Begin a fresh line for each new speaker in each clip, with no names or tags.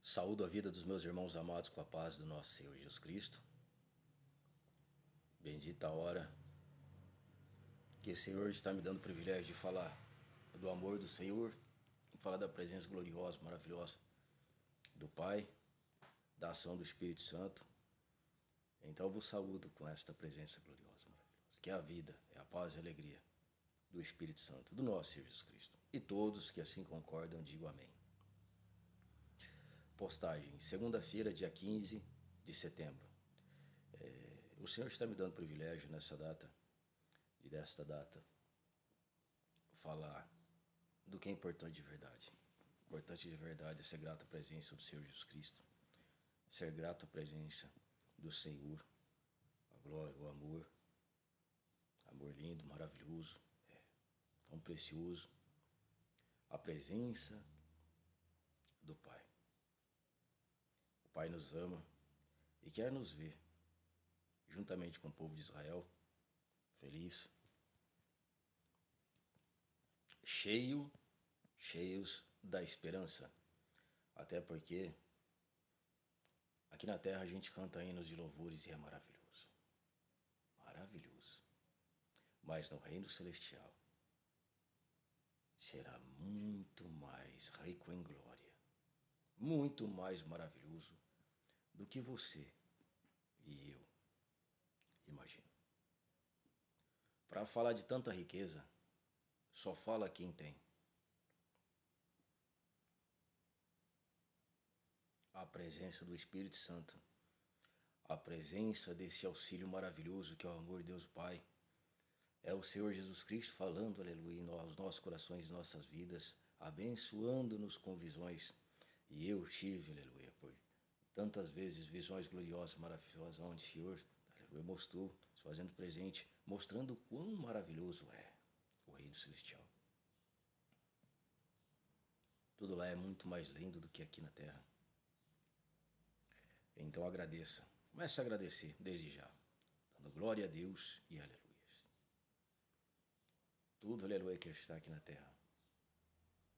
Saúdo a vida dos meus irmãos amados com a paz do nosso Senhor Jesus Cristo. Bendita a hora que o Senhor está me dando o privilégio de falar do amor do Senhor, falar da presença gloriosa, maravilhosa do Pai, da ação do Espírito Santo. Então eu vos saúdo com esta presença gloriosa, maravilhosa, que é a vida, é a paz e a alegria do Espírito Santo, do nosso Senhor Jesus Cristo. E todos que assim concordam, digo amém. Postagem, segunda-feira, dia 15 de setembro. O Senhor está me dando privilégio nessa data, e desta data, falar do que é importante de verdade. Importante de verdade é ser grato à presença do Senhor Jesus Cristo, ser grato à presença do Senhor, a glória, o amor lindo, maravilhoso, tão precioso, a presença do Pai. O Pai nos ama e quer nos ver, juntamente com o povo de Israel, feliz, cheios da esperança. Até porque aqui na terra a gente canta hinos de louvores e é maravilhoso. Maravilhoso. Mas no reino celestial será muito mais rico em glória, muito mais maravilhoso do que você e eu imagino. Para falar de tanta riqueza, só fala quem tem. A presença do Espírito Santo, a presença desse auxílio maravilhoso que é o amor de Deus Pai, é o Senhor Jesus Cristo falando, aleluia, aos nossos corações e nossas vidas, abençoando-nos com visões. E eu tive, aleluia, por tantas vezes visões gloriosas, maravilhosas, onde o Senhor, aleluia, mostrou, fazendo presente, mostrando o quão maravilhoso é o reino celestial. Tudo lá é muito mais lindo do que aqui na terra. Então agradeça, comece a agradecer desde já, dando glória a Deus e aleluia. Tudo, aleluia, que está aqui na terra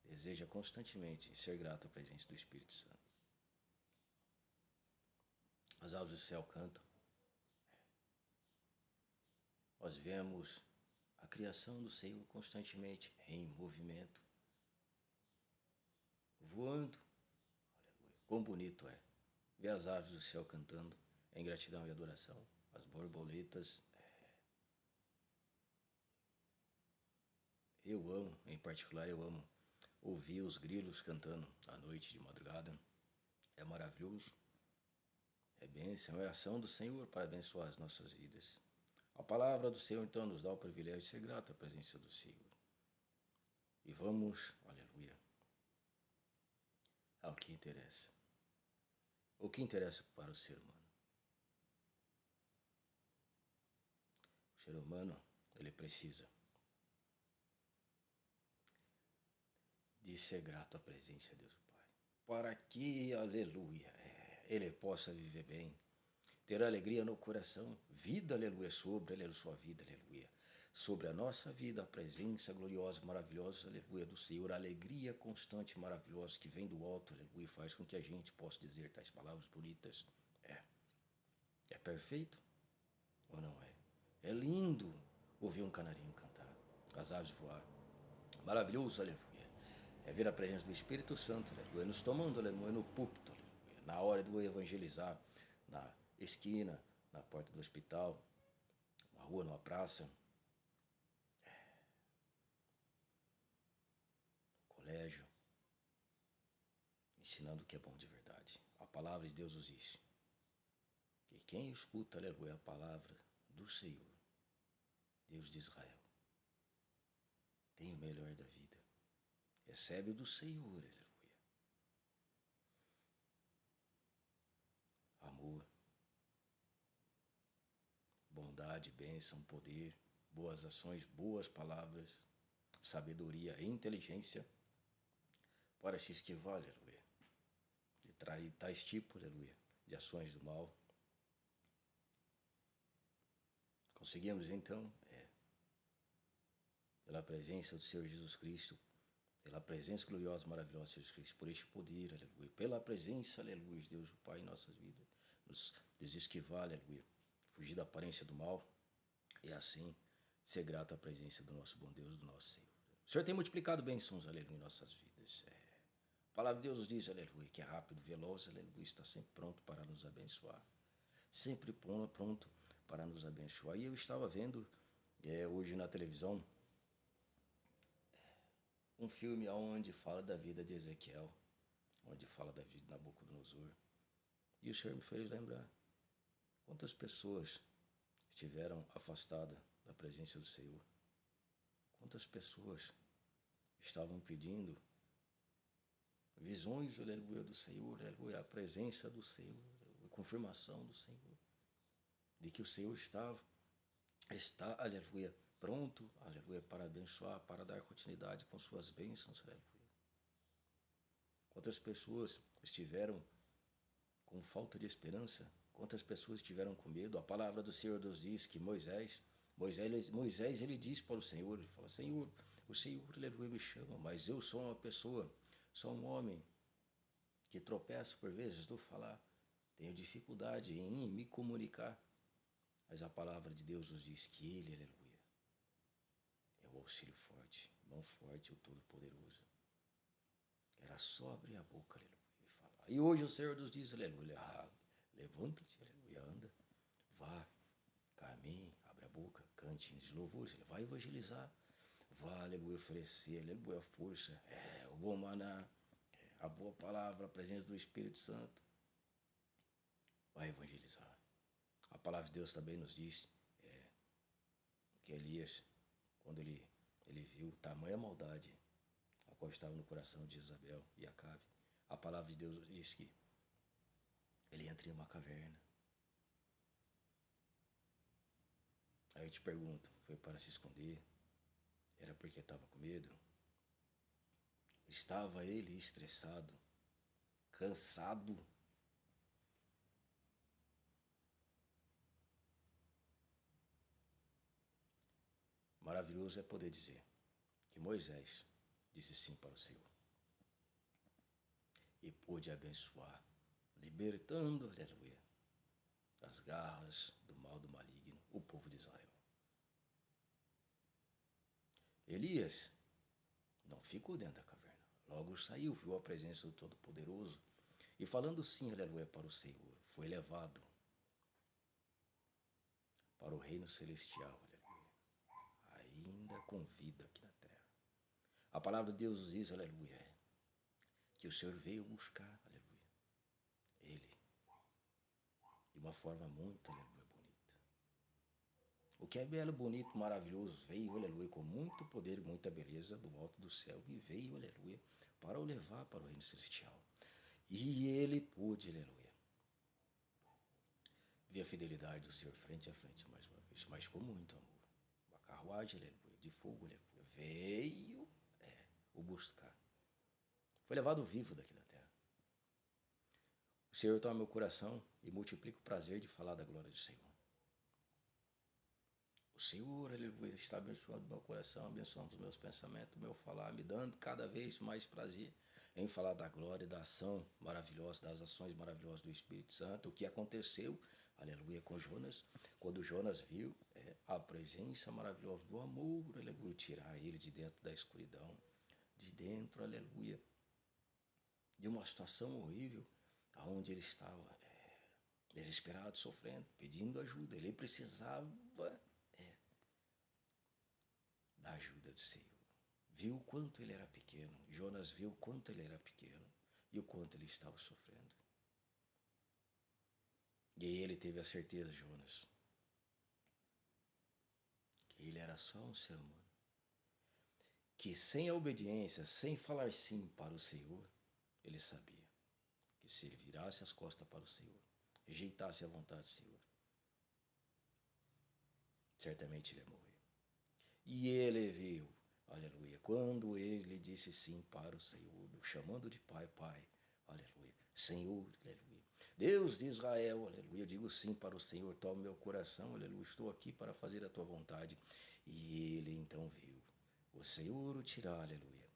deseja constantemente ser grato à presença do Espírito Santo. As aves do céu cantam. Nós vemos a criação do Senhor constantemente em movimento, voando. Aleluia. Quão bonito é ver as aves do céu cantando em gratidão e adoração. As borboletas. Eu amo, em particular eu amo ouvir os grilos cantando à noite de madrugada. É maravilhoso. É bênção, é ação do Senhor para abençoar as nossas vidas. A palavra do Senhor então nos dá o privilégio de ser grato à presença do Senhor. E vamos, aleluia, ao que interessa. O que interessa para o ser humano? O ser humano, ele precisa de ser grato à presença de Deus Pai, para que, aleluia, ele possa viver bem, ter alegria no coração, vida, aleluia, sobre, aleluia, sua vida, aleluia, sobre a nossa vida, a presença gloriosa, maravilhosa, aleluia, do Senhor, a alegria constante, maravilhosa, que vem do alto, aleluia, faz com que a gente possa dizer tais palavras bonitas. É perfeito ou não é? É lindo ouvir um canarinho cantar, as aves voar, maravilhoso, aleluia. É ver a presença do Espírito Santo, aleluia, nos tomando, aleluia, no púlpito, aleluia, na hora do evangelizar, na esquina, na porta do hospital, na rua, numa praça, no colégio, ensinando o que é bom de verdade. A palavra de Deus nos diz que quem escuta, aleluia, a palavra do Senhor, Deus de Israel, tem o melhor da vida. Recebe do Senhor, aleluia, amor, bondade, bênção, poder, boas ações, boas palavras, sabedoria e inteligência para se esquivar, aleluia, de trair tais tipos, aleluia, de ações do mal. Conseguimos então, pela presença do Senhor Jesus Cristo, pela presença gloriosa, maravilhosa de Jesus Cristo, por este poder, aleluia, pela presença, aleluia, de Deus o Pai em nossas vidas, nos desesquivar, aleluia, fugir da aparência do mal e assim ser grato à presença do nosso bom Deus, do nosso Senhor. O Senhor tem multiplicado bênçãos, aleluia, em nossas vidas. A palavra de Deus nos diz, aleluia, que é rápido, veloz, aleluia, está sempre pronto para nos abençoar, sempre pronto para nos abençoar. E eu estava vendo hoje na televisão um filme onde fala da vida de Ezequiel, onde fala da vida de Nabucodonosor. E o Senhor me fez lembrar quantas pessoas estiveram afastadas da presença do Senhor. Quantas pessoas estavam pedindo visões, aleluia, do Senhor, aleluia, a presença do Senhor, a confirmação do Senhor, de que o Senhor está, aleluia, pronto, aleluia, para abençoar, para dar continuidade com suas bênçãos, aleluia. Quantas pessoas estiveram com falta de esperança? Quantas pessoas estiveram com medo? A palavra do Senhor nos diz que Moisés ele diz para o Senhor, ele fala, Senhor, o Senhor, aleluia, me chama, mas eu sou uma pessoa, sou um homem que tropeço por vezes do falar, tenho dificuldade em me comunicar, mas a palavra de Deus nos diz que Ele, aleluia, é o auxílio forte, mão forte, o Todo-Poderoso. Era só abrir a boca, aleluia, e falar. E hoje o Senhor nos diz, aleluia, levanta-te, aleluia, anda, vá, caminhe, abre a boca, cante de louvores, ele vai evangelizar, vá, aleluia, oferecer, aleluia, a força, o bom maná, a boa palavra, a presença do Espírito Santo, vai evangelizar. A palavra de Deus também nos diz que Elias, quando ele viu tamanha maldade a qual estava no coração de Isabel e Acabe, a palavra de Deus diz que ele entra em uma caverna. Aí eu te pergunto, foi para se esconder? Era porque estava com medo? Estava ele estressado, cansado? Maravilhoso é poder dizer que Moisés disse sim para o Senhor e pôde abençoar, libertando, aleluia, das garras do mal do maligno, o povo de Israel. Elias não ficou dentro da caverna, logo saiu, viu a presença do Todo-Poderoso e falando sim, aleluia, para o Senhor, foi levado para o reino celestial, aleluia, ainda com vida aqui na terra. A palavra de Deus diz, aleluia, que o Senhor veio buscar, aleluia, Ele, de uma forma muito, aleluia, bonita. O que é belo, bonito, maravilhoso, veio, aleluia, com muito poder e muita beleza do alto do céu e veio, aleluia, para o levar para o reino celestial. E Ele pôde, aleluia, ver a fidelidade do Senhor frente a frente mais uma vez, mas com muito amor. Uma carruagem, aleluia, de fogo, aleluia, veio o buscar. Foi levado vivo daqui da terra. O Senhor toma meu coração e multiplica o prazer de falar da glória do Senhor. O Senhor, aleluia, está abençoando meu coração, abençoando os meus pensamentos, o meu falar, me dando cada vez mais prazer em falar da glória, da ação maravilhosa, das ações maravilhosas do Espírito Santo. O que aconteceu, aleluia, com Jonas, quando Jonas viu a presença maravilhosa do amor, aleluia, tirar ele de dentro da escuridão, de dentro, aleluia, de uma situação horrível, onde ele estava desesperado, sofrendo, pedindo ajuda. Ele precisava da ajuda do Senhor. Viu o quanto ele era pequeno. Jonas viu o quanto ele era pequeno e o quanto ele estava sofrendo. E aí ele teve a certeza, Jonas, que ele era só um ser humano, que sem a obediência, sem falar sim para o Senhor, ele sabia que se ele virasse as costas para o Senhor, rejeitasse a vontade do Senhor, certamente ele ia morrer. E ele viu, aleluia, quando ele disse sim para o Senhor, chamando de Pai, Pai, aleluia, Senhor, aleluia, Deus de Israel, aleluia, eu digo sim para o Senhor, toma meu coração, aleluia, estou aqui para fazer a tua vontade. E ele então viu o Senhor o tirar, aleluia,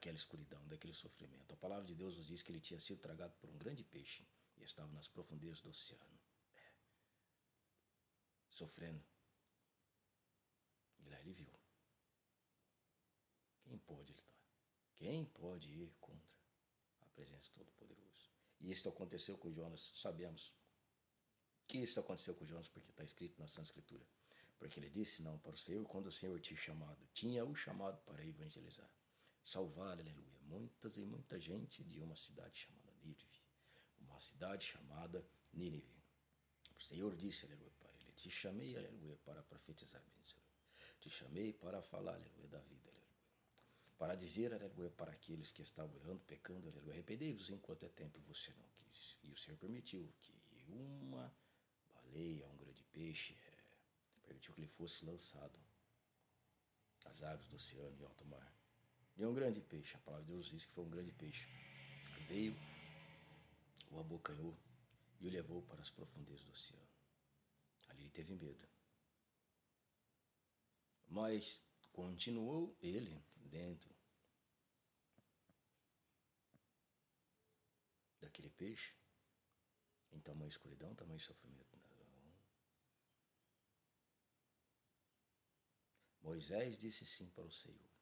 daquela escuridão, daquele sofrimento. A palavra de Deus nos diz que ele tinha sido tragado por um grande peixe e estava nas profundezas do oceano, sofrendo. E lá ele viu. Quem pode lutar? Quem pode ir contra a presença do Todo-Poderoso? E isso aconteceu com Jonas. Sabemos que isso aconteceu com Jonas porque está escrito na Santa Escritura. Porque ele disse não para o Senhor quando o Senhor tinha o chamado para evangelizar. Salvar, aleluia, muitas e muita gente de uma cidade chamada Nínive. Uma cidade chamada Nínive. O Senhor disse, aleluia, para ele, te chamei, aleluia, para profetizar bênção. Te chamei para falar, aleluia, da vida, aleluia. Para dizer, aleluia, para aqueles que estavam errando, pecando, aleluia, arrependei-vos enquanto é tempo e você não quis. E o Senhor permitiu que uma baleia, um grande peixe, permitiu que ele fosse lançado às águas do oceano e alto mar. E um grande peixe, a palavra de Deus diz que foi um grande peixe. Veio, o abocanhou e o levou para as profundezas do oceano. Ali ele teve medo. Mas continuou ele dentro daquele peixe, em tamanha escuridão, tamanho sofrimento. Não. Moisés disse sim para o Senhor.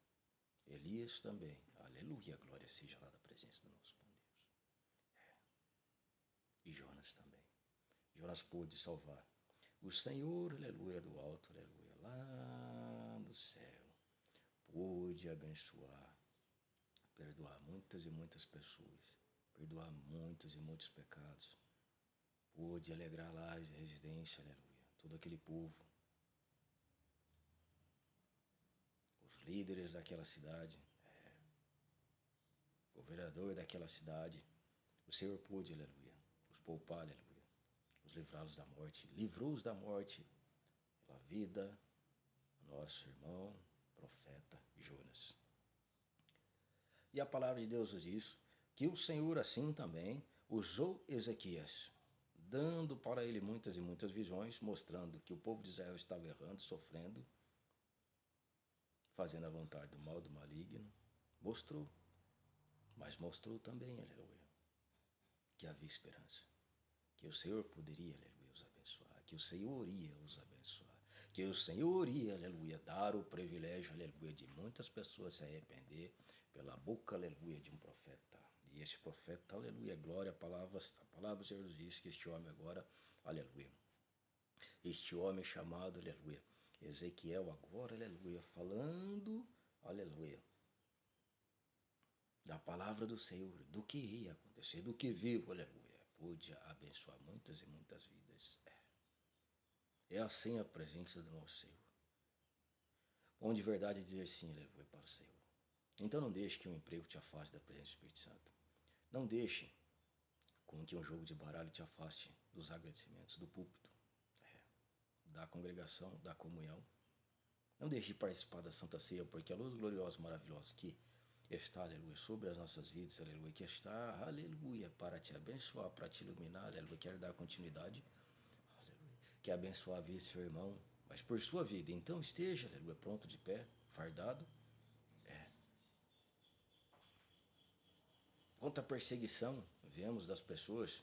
Elias também. Aleluia, glória seja lá da presença do nosso bom Deus. E Jonas também. Jonas pôde salvar. O Senhor, aleluia, do alto, aleluia, lá do céu, pôde abençoar, perdoar muitas e muitas pessoas, perdoar muitos e muitos pecados, pôde alegrar lá a residência, aleluia, todo aquele povo, os líderes daquela cidade, o vereador daquela cidade, o Senhor pôde, aleluia, os poupar, aleluia, os livrá-los da morte, livrou-os da morte pela vida do nosso irmão, profeta Jonas. E a palavra de Deus nos diz que o Senhor assim também usou Ezequias, dando para ele muitas e muitas visões, mostrando que o povo de Israel estava errando, sofrendo, fazendo a vontade do mal, do maligno. Mostrou, mas mostrou também, aleluia, que havia esperança, que o Senhor poderia, aleluia, os abençoar, que o Senhor ia os abençoar, que o Senhor ia, aleluia, dar o privilégio, aleluia, de muitas pessoas se arrepender pela boca, aleluia, de um profeta. E este profeta, aleluia, glória, a palavra do Senhor nos diz que este homem agora, aleluia, este homem chamado, aleluia, Ezequiel agora, aleluia, falando, aleluia, da palavra do Senhor, do que ia acontecer, do que viu, aleluia, pôde abençoar muitas e muitas vidas. É assim a presença do nosso Senhor. Bom de verdade dizer sim, aleluia, para o Senhor. Então não deixe que um emprego te afaste da presença do Espírito Santo. Não deixe com que um jogo de baralho te afaste dos agradecimentos, do púlpito, da congregação, da comunhão. Não deixe de participar da Santa Ceia, porque a luz gloriosa, maravilhosa que está, aleluia, sobre as nossas vidas, aleluia, que está, aleluia, para te abençoar, para te iluminar, aleluia, quer dar continuidade, aleluia, quer abençoar a vida do seu irmão, mas por sua vida. Então esteja, aleluia, pronto de pé, fardado. Quanta perseguição vemos das pessoas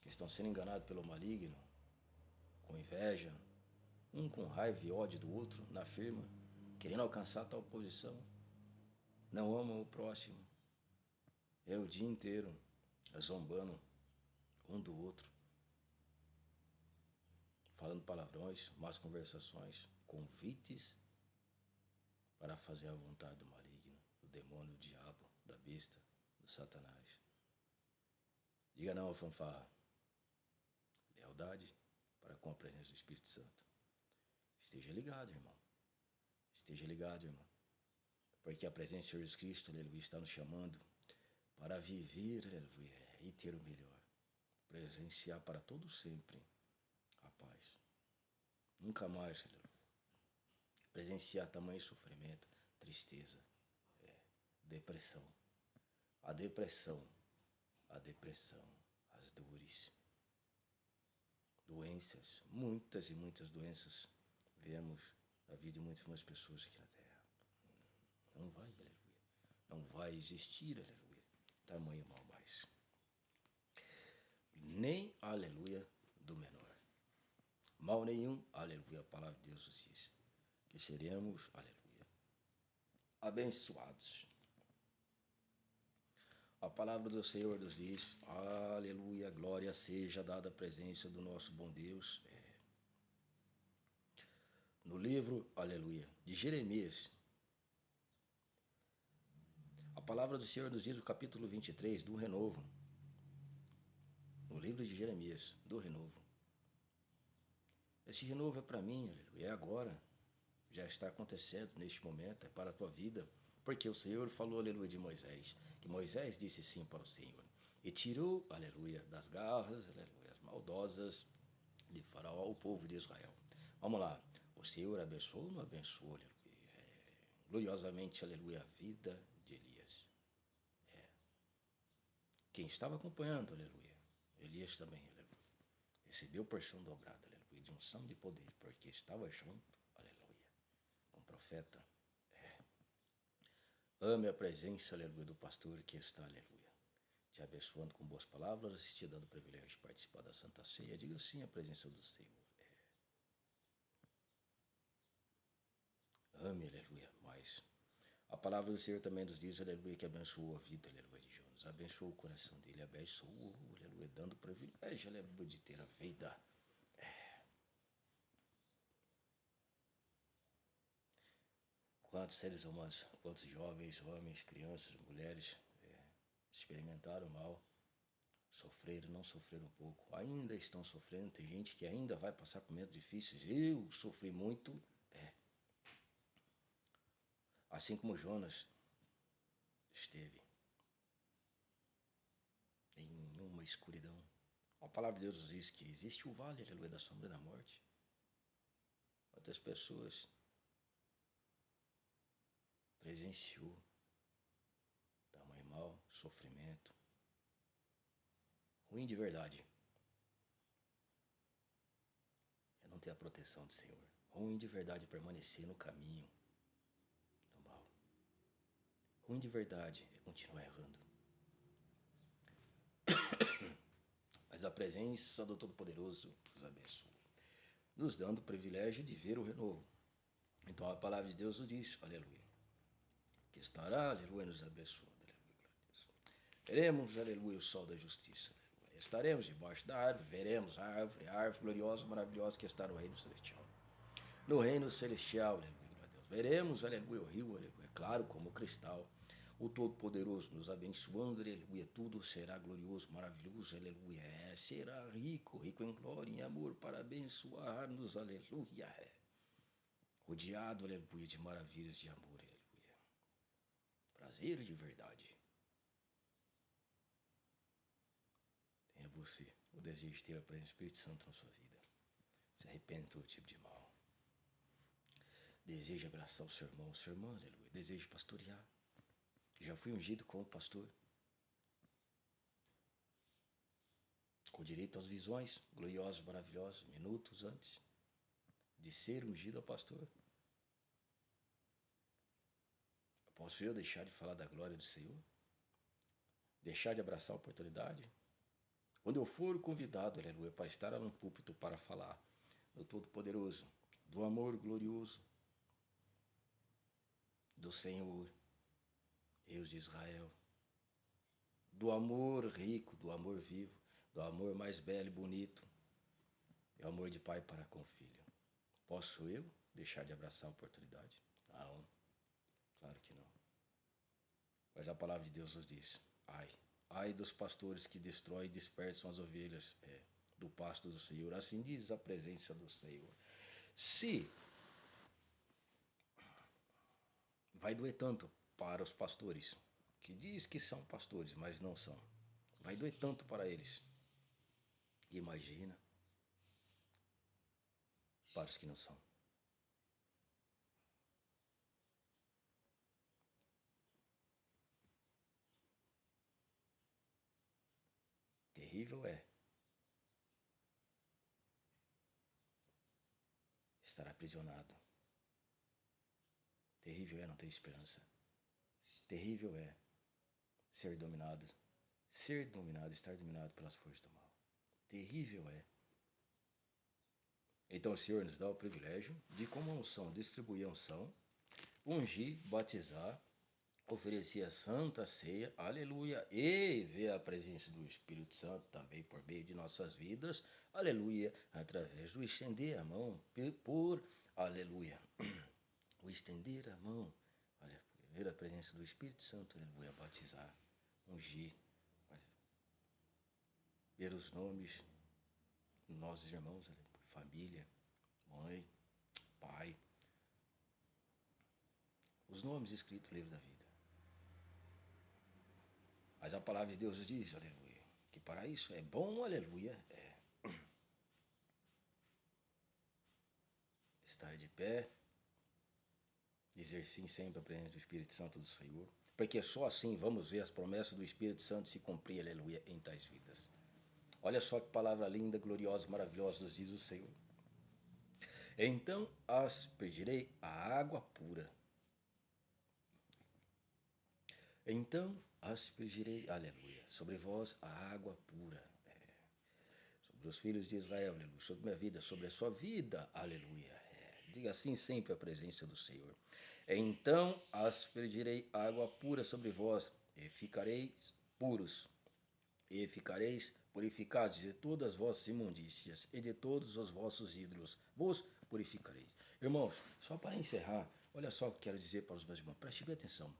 que estão sendo enganadas pelo maligno, com inveja, um com raiva e ódio do outro na firma, querendo alcançar tal posição. Não amam o próximo. É o dia inteiro zombando um do outro, falando palavrões, más conversações, convites para fazer a vontade do maligno, do demônio, do diabo, da besta, do Satanás. Diga não à fanfarra. Lealdade para com a presença do Espírito Santo. Esteja ligado, irmão. Esteja ligado, irmão. Porque a presença do Senhor Jesus Cristo, aleluia, está nos chamando para viver, aleluia, e ter o melhor. Presenciar para todo sempre a paz. Nunca mais, aleluia, presenciar tamanho sofrimento, tristeza, depressão. A depressão, as dores, doenças, muitas e muitas doenças vemos na vida de muitas pessoas aqui na terra. Não vai, aleluia, não vai. vai existir, aleluia, tamanho mal mais. Nem, aleluia, do menor. Mal nenhum, aleluia, a palavra de Deus nos diz que seremos, aleluia, abençoados. A palavra do Senhor nos diz, aleluia, glória seja dada a presença do nosso bom Deus. No livro, aleluia, de Jeremias, a palavra do Senhor nos diz no capítulo 23 do renovo. No livro de Jeremias, do renovo. Esse renovo é para mim, aleluia, é agora. Já está acontecendo neste momento, é para a tua vida. Porque o Senhor falou, aleluia, de Moisés. Que Moisés disse sim para o Senhor. E tirou, aleluia, das garras, aleluia, as maldosas de Faraó, o povo de Israel. Vamos lá. O Senhor abençoou ou não abençoou, aleluia? Gloriosamente, aleluia, a vida de Elias. Quem estava acompanhando, aleluia, Elias também, aleluia, recebeu porção dobrada, aleluia, de unção de poder, porque estava junto, aleluia, com o profeta. Ame a presença, aleluia, do pastor que está, aleluia, te abençoando com boas palavras, te dando o privilégio de participar da Santa Ceia. Diga sim a presença do Senhor. Ame, aleluia, mais. A palavra do Senhor também nos diz, aleluia, que abençoou a vida, aleluia, de Jonas. Abençoou o coração dele, abençoou, aleluia, dando privilégio, aleluia, de ter a vida. Quantos seres humanos, quantos jovens, homens, crianças, mulheres experimentaram mal, sofreram, não sofreram um pouco, ainda estão sofrendo. Tem gente que ainda vai passar por momentos difíceis. Eu sofri muito, assim como Jonas esteve em uma escuridão. A palavra de Deus diz que existe o vale, aleluia, da sombra da morte. Quantas pessoas presenciou tamanho mal, sofrimento, ruim de verdade. É não ter a proteção do Senhor. Ruim de verdade é permanecer no caminho do mal. Ruim de verdade é continuar errando. Mas a presença do Todo-Poderoso nos abençoa, nos dando o privilégio de ver o renovo. Então a palavra de Deus nos diz, aleluia, que estará, aleluia, nos abençoando, aleluia. Veremos, aleluia, o sol da justiça, aleluia. Estaremos debaixo da árvore, veremos a árvore gloriosa, maravilhosa que está no reino celestial. No reino celestial, aleluia, Deus. Veremos, aleluia, o rio, aleluia, claro como cristal. O Todo-Poderoso nos abençoando, aleluia, tudo será glorioso, maravilhoso, aleluia, será rico, rico em glória, em amor, para abençoar-nos, aleluia, rodeado, aleluia, de maravilhas de amor, aleluia, prazer de verdade. Tenha você o desejo de ter a presença do Espírito Santo na sua vida, se arrepende de todo tipo de mal, deseja abraçar o seu irmão, sua irmã, aleluia, deseja pastorear. Já fui ungido como pastor, com direito às visões gloriosas, maravilhosas, minutos antes de ser ungido a pastor. Posso eu deixar de falar da glória do Senhor? Deixar de abraçar a oportunidade? Quando eu for convidado, aleluia, para estar num púlpito para falar do Todo-Poderoso, do amor glorioso do Senhor, Deus de Israel, do amor rico, do amor vivo, do amor mais belo e bonito, é o amor de pai para com filho. Posso eu deixar de abraçar a oportunidade? Não, claro que não. Mas a palavra de Deus nos diz, ai dos pastores que destroem e dispersam as ovelhas do pasto do Senhor. Assim diz a presença do Senhor. Se vai doer tanto para os pastores, que diz que são pastores, mas não são. Vai doer tanto para eles. Imagina para os que não são. Terrível é estar aprisionado. Terrível é não ter esperança. Terrível é ser dominado, estar dominado pelas forças do mal. Terrível é. Então o Senhor nos dá o privilégio de, como unção, distribuir a unção, ungir, batizar, oferecer a Santa Ceia, aleluia, e ver a presença do Espírito Santo também por meio de nossas vidas, aleluia, através do estender a mão aleluia, o estender a mão, aleluia, ver a presença do Espírito Santo, aleluia, batizar, ungir, ver os nomes dos nossos irmãos, aleluia, família, mãe, pai, os nomes escritos no livro da vida. Mas a palavra de Deus diz, aleluia, que para isso é bom, aleluia, estar de pé, dizer sim sempre à presença do Espírito Santo do Senhor, porque só assim vamos ver as promessas do Espírito Santo se cumprir, aleluia, em tais vidas. Olha só que palavra linda, gloriosa, maravilhosa nos diz o Senhor. Então aspergirei a água pura. Então aspergirei, aleluia, sobre vós a água pura. Sobre os filhos de Israel, aleluia, sobre minha vida, sobre a sua vida, aleluia. Diga assim sempre a presença do Senhor. Então aspergirei água pura sobre vós, e ficareis puros, e ficareis purificados de todas as vossas imundícias, e de todos os vossos ídolos vos purificareis. Irmãos, só para encerrar, olha só o que quero dizer para os meus irmãos, preste bem atenção.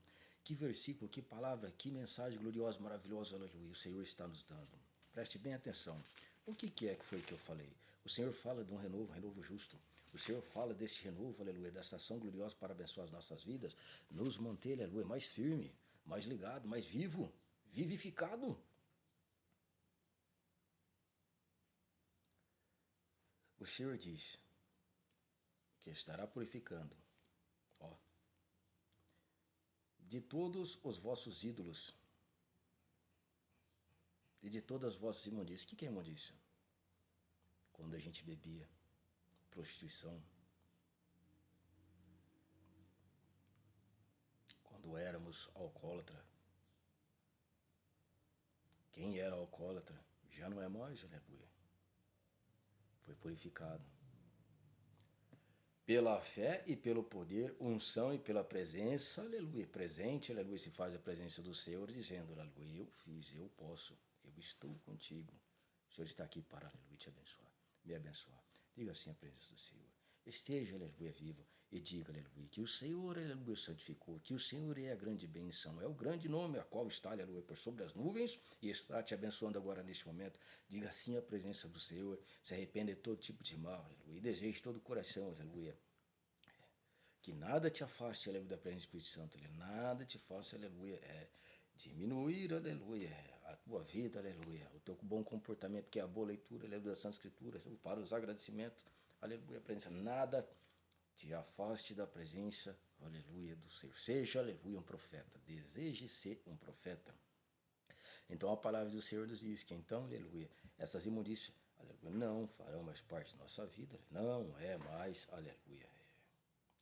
Que versículo, que palavra, que mensagem gloriosa, maravilhosa, aleluia, o Senhor está nos dando. Preste bem atenção. O que é que foi que eu falei? O Senhor fala de um renovo justo. O Senhor fala desse renovo, aleluia, dessa ação gloriosa para abençoar as nossas vidas, nos manter, aleluia, mais firme, mais ligado, mais vivo, vivificado. O Senhor diz que estará purificando, ó, de todos os vossos ídolos e de todas as vossas imundícias. O que é imundícia? Quando a gente bebia, prostituição, quando éramos alcoólatra. Quem era alcoólatra já não é mais, aleluia. Foi purificado. Pela fé e pelo poder, unção e pela presença, aleluia, presente, aleluia, se faz a presença do Senhor, dizendo, aleluia, eu fiz, eu posso, eu estou contigo. O Senhor está aqui para, aleluia, te abençoar, me abençoar. Diga assim a presença do Senhor. Esteja, aleluia, vivo e diga, aleluia, que o Senhor, aleluia, santificou, que o Senhor é a grande bênção, é o grande nome a qual está, aleluia, por sobre as nuvens e está te abençoando agora neste momento. Diga assim a presença do Senhor, se arrependa de todo tipo de mal, aleluia, e deseje todo o coração, aleluia, que nada te afaste, aleluia, da presença do Espírito Santo, aleluia, nada te faça, aleluia, diminuir, aleluia, a tua vida, aleluia, o teu bom comportamento, que é a boa leitura, aleluia, da Santa Escritura, para os agradecimentos, aleluia, a presença, nada te afaste da presença, aleluia, do Senhor. Seja, aleluia, um profeta, deseje ser um profeta. Então a palavra do Senhor nos diz que então, aleluia, essas imundícias, aleluia, não farão mais parte da nossa vida, não é mais, aleluia,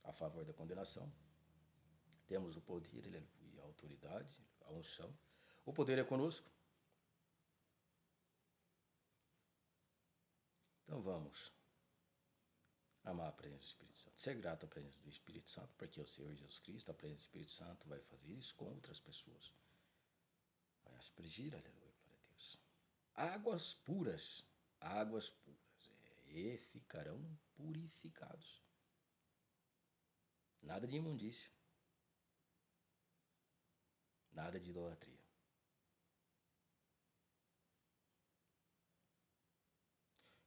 a favor da condenação. Temos o poder, aleluia, a autoridade, a unção. O poder é conosco. Então vamos amar a presença do Espírito Santo, ser grato à presença do Espírito Santo, porque o Senhor Jesus Cristo, a presença do Espírito Santo, vai fazer isso com outras pessoas. Vai aspergir, aleluia, glória a Deus. Águas puras, e ficarão purificados. Nada de imundícia, nada de idolatria.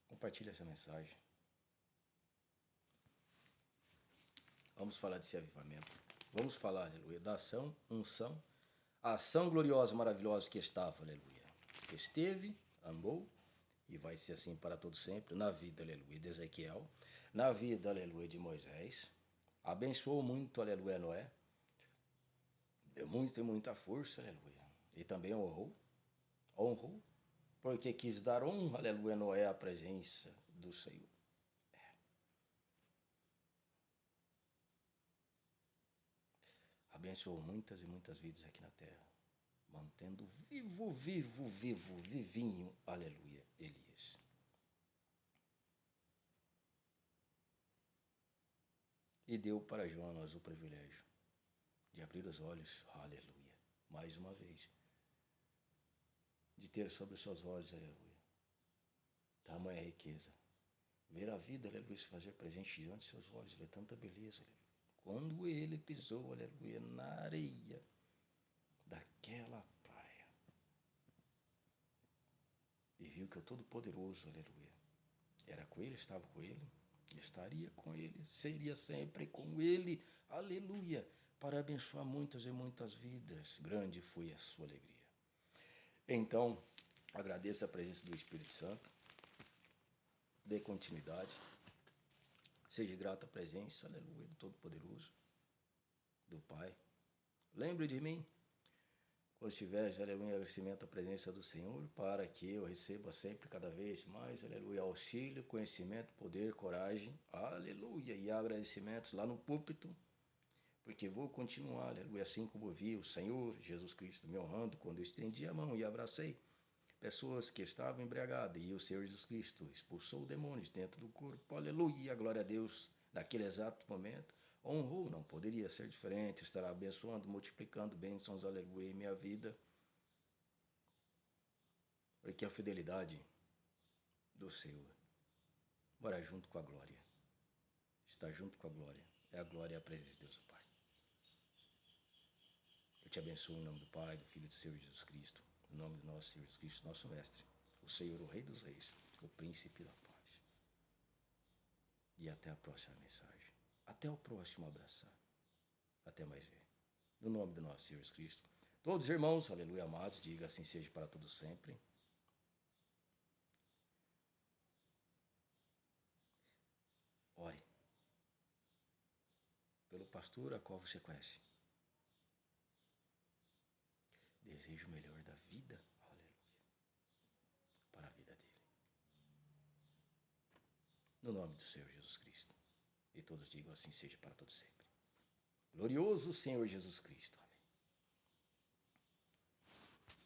Compartilhe essa mensagem. Vamos falar desse avivamento. Vamos falar, aleluia, da ação, unção, a ação gloriosa, maravilhosa que estava, aleluia, que esteve, amou e vai ser assim para todo sempre, na vida, aleluia, de Ezequiel, na vida, aleluia, de Moisés, abençoou muito, aleluia, Noé, deu muita força, aleluia, e também honrou, porque quis dar honra, aleluia, Noé, à presença do Senhor. Abençoou muitas e muitas vidas aqui na terra. mantendo vivinho, aleluia, Elias. E deu para Jonas o privilégio de abrir os olhos, aleluia, mais uma vez, de ter sobre os seus olhos, aleluia, tamanha riqueza, ver a vida, aleluia, se fazer presente diante de seus olhos, aleluia, tanta beleza, aleluia. Quando ele pisou, aleluia, na areia daquela praia e viu que o Todo-Poderoso, aleluia, era com ele, estava com ele, estaria com ele, seria sempre com ele, aleluia, para abençoar muitas e muitas vidas. Grande foi a sua alegria. Então, agradeço a presença do Espírito Santo, dê continuidade, seja grato à presença, aleluia, do Todo-Poderoso, do Pai. Lembre de mim, quando estiveres, aleluia, em agradecimento à presença do Senhor, para que eu receba sempre, cada vez mais, aleluia, auxílio, conhecimento, poder, coragem, aleluia, e agradecimentos lá no púlpito, porque vou continuar, aleluia, assim como vi o Senhor Jesus Cristo me honrando quando eu estendi a mão e abracei pessoas que estavam embriagadas, e o Senhor Jesus Cristo expulsou o demônio de dentro do corpo, aleluia, glória a Deus, naquele exato momento, honrou, não poderia ser diferente, estará abençoando, multiplicando bênçãos, aleluia, em minha vida, porque a fidelidade do Senhor mora junto com a glória, está junto com a glória e a presença de Deus, o Pai. Eu te abençoo em nome do Pai, do Filho e do Senhor Jesus Cristo, em nome do nosso Senhor Jesus Cristo, nosso Mestre, o Senhor, o Rei dos Reis, o Príncipe da Paz. E até a próxima mensagem. Até o próximo abraçar. Até mais ver. No nome do nosso Senhor Jesus Cristo. Todos os irmãos, aleluia, amados, diga assim seja para todos sempre. Ore pelo pastor a qual você conhece. Desejo o melhor da vida, aleluia, para a vida dele. No nome do Senhor Jesus Cristo. E todos digam assim seja para todos sempre. Glorioso Senhor Jesus Cristo.